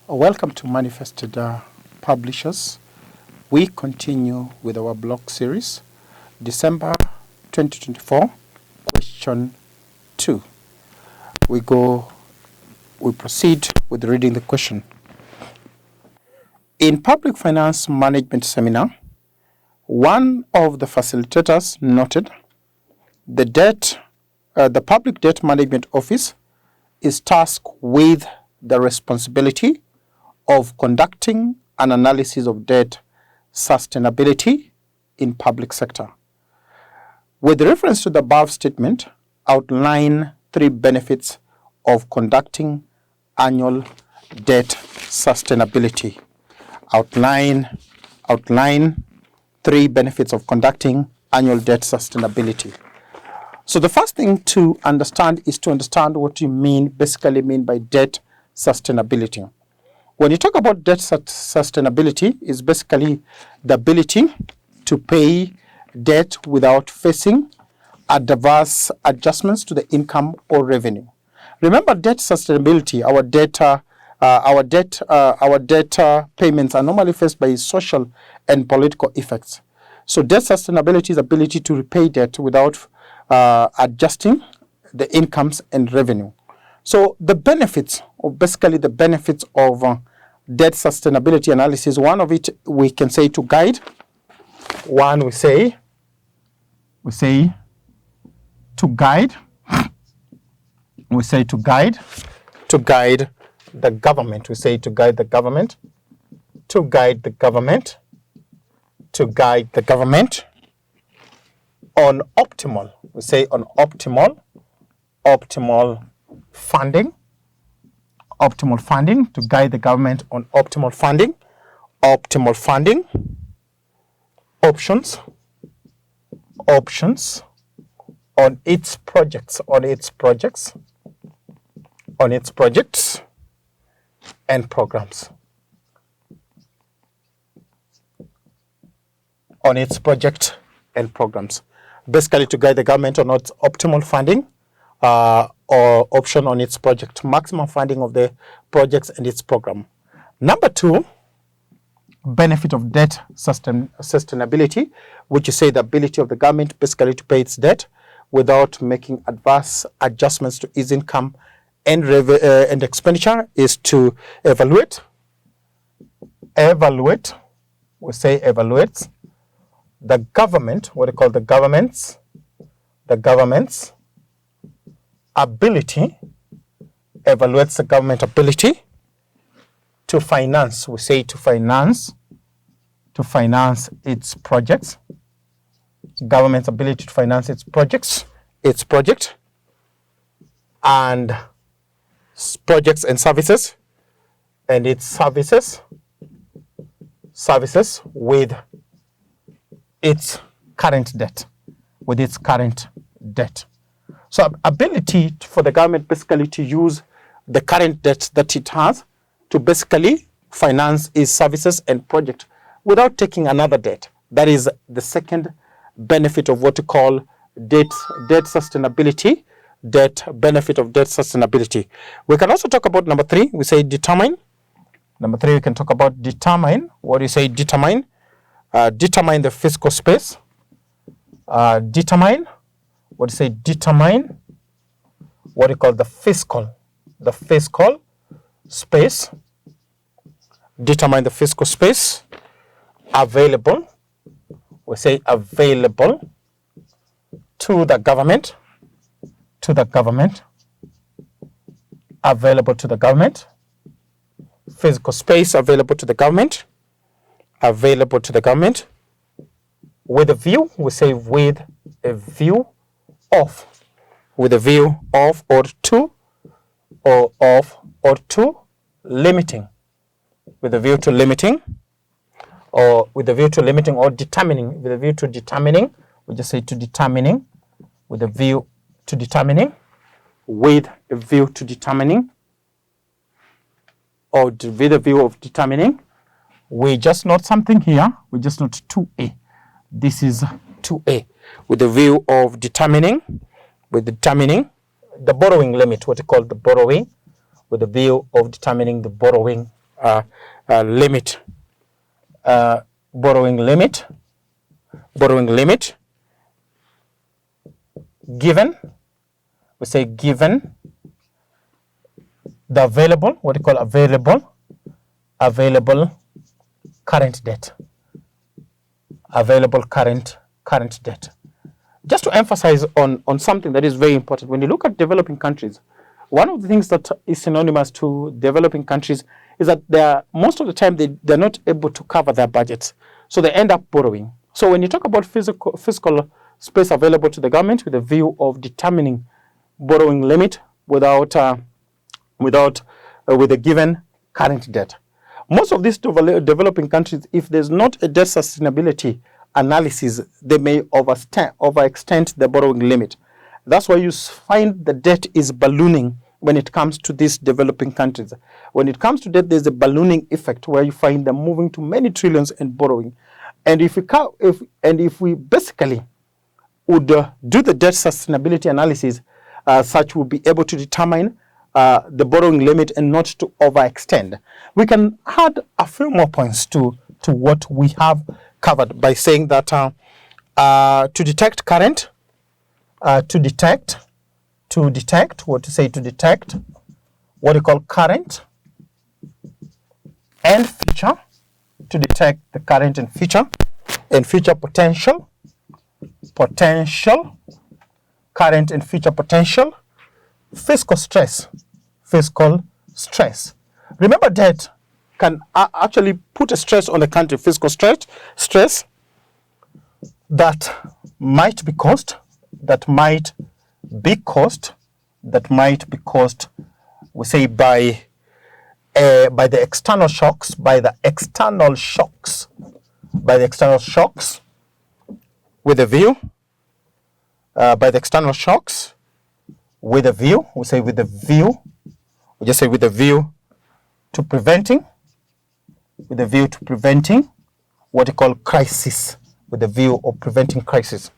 Welcome to Manifested Publishers. We continue with our blog series, December 2024, question 2. We proceed with reading the question. In Public Finance Management Seminar, one of the facilitators noted the Public Debt Management Office is tasked with the responsibility of conducting an analysis of debt sustainability in public sector. With reference to the above statement, outline 3 benefits of conducting annual debt sustainability. Outline 3 benefits of conducting annual debt sustainability. So the first thing to understand is to understand what you basically mean by debt sustainability. When you talk about debt sustainability, is basically the ability to pay debt without facing adverse adjustments to the income or revenue. Remember, debt sustainability, our debt payments are normally faced by social and political effects. So debt sustainability is ability to repay debt without adjusting the incomes and revenue. So the benefits of debt sustainability analysis, one of it we can say to guide. One we say to guide. We say to guide the government. We say to guide the government. To guide the government. To guide the government on optimal. We say on optimal funding. Optimal funding, to guide the government on optimal funding options on its projects and programs. On its project and programs. Basically to guide the government on its optimal funding or option on its project, maximum funding of the projects and its program. Number 2, benefit of debt sustainability, which you say the ability of the government basically to pay its debt without making adverse adjustments to its income and expenditure, is to evaluate. We say evaluates the government, what they call the government's ability, evaluates the government ability to finance. We say to finance its projects. Government's ability to finance its project and projects and services, and its services with its current debt. So ability for the government basically to use the current debt that it has to basically finance its services and project without taking another debt. That is the second benefit of what we call debt sustainability, benefit of debt sustainability. We can also talk about number 3, we say determine. Number 3, we can talk about determine. What do you say determine? Determine the fiscal space. Determine what you call the fiscal space. Determine the fiscal space available. We say available to the government. Available to the government. Fiscal space available to the government. With a view, we say with a view of, or to limiting, with a view to limiting, or determining, with a view to determining, we just say to determining, with a view to determining, or with a view of determining. We just note something here, we just note 2A. This is 2A. With the view of determining the borrowing limit, what you call the borrowing, with the view of determining the borrowing limit, borrowing limit, given, we say given the available, what we call available current debt, available current debt. Just to emphasize on something that is very important, when you look at developing countries, one of the things that is synonymous to developing countries is that most of the time they're not able to cover their budgets, so they end up borrowing. So when you talk about fiscal space available to the government with a view of determining borrowing limit with a given current debt, most of these developing countries, if there's not a debt sustainability analysis, they may overextend the borrowing limit. That's why you find the debt is ballooning when it comes to these developing countries. When it comes to debt, there's a ballooning effect where you find them moving to many trillions in borrowing. And if we basically would do the debt sustainability analysis, such we'll be able to determine the borrowing limit and not to overextend. We can add a few more points to what we have covered by saying that to detect current, to detect what you call current and future, to detect the current and future potential, current and future potential, fiscal stress. Remember, debt can actually put a stress on the country, fiscal stress that might be caused, we say, by the external shocks, with a view, to preventing what you call crisis, with the view of preventing crisis.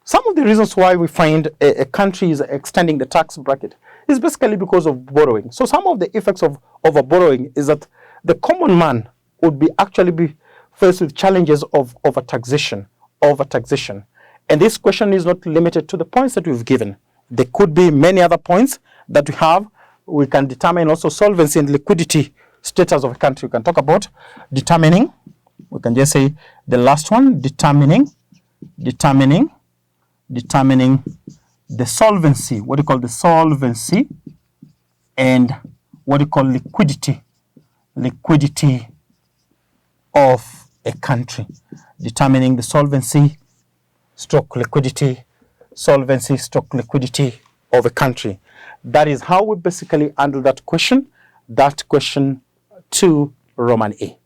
Some of the reasons why we find a country is extending the tax bracket is basically because of borrowing. So some of the effects of borrowing is that the common man would be faced with challenges of overtaxation. And this question is not limited to the points that we've given. There could be many other points that we have. We can determine also solvency and liquidity status of a country. We can talk about determining, we can just say the last one, determining the solvency, what you call the solvency, and what you call liquidity of a country. Determining the solvency stroke liquidity of a country. That is how we basically handle that question 2 Roman A.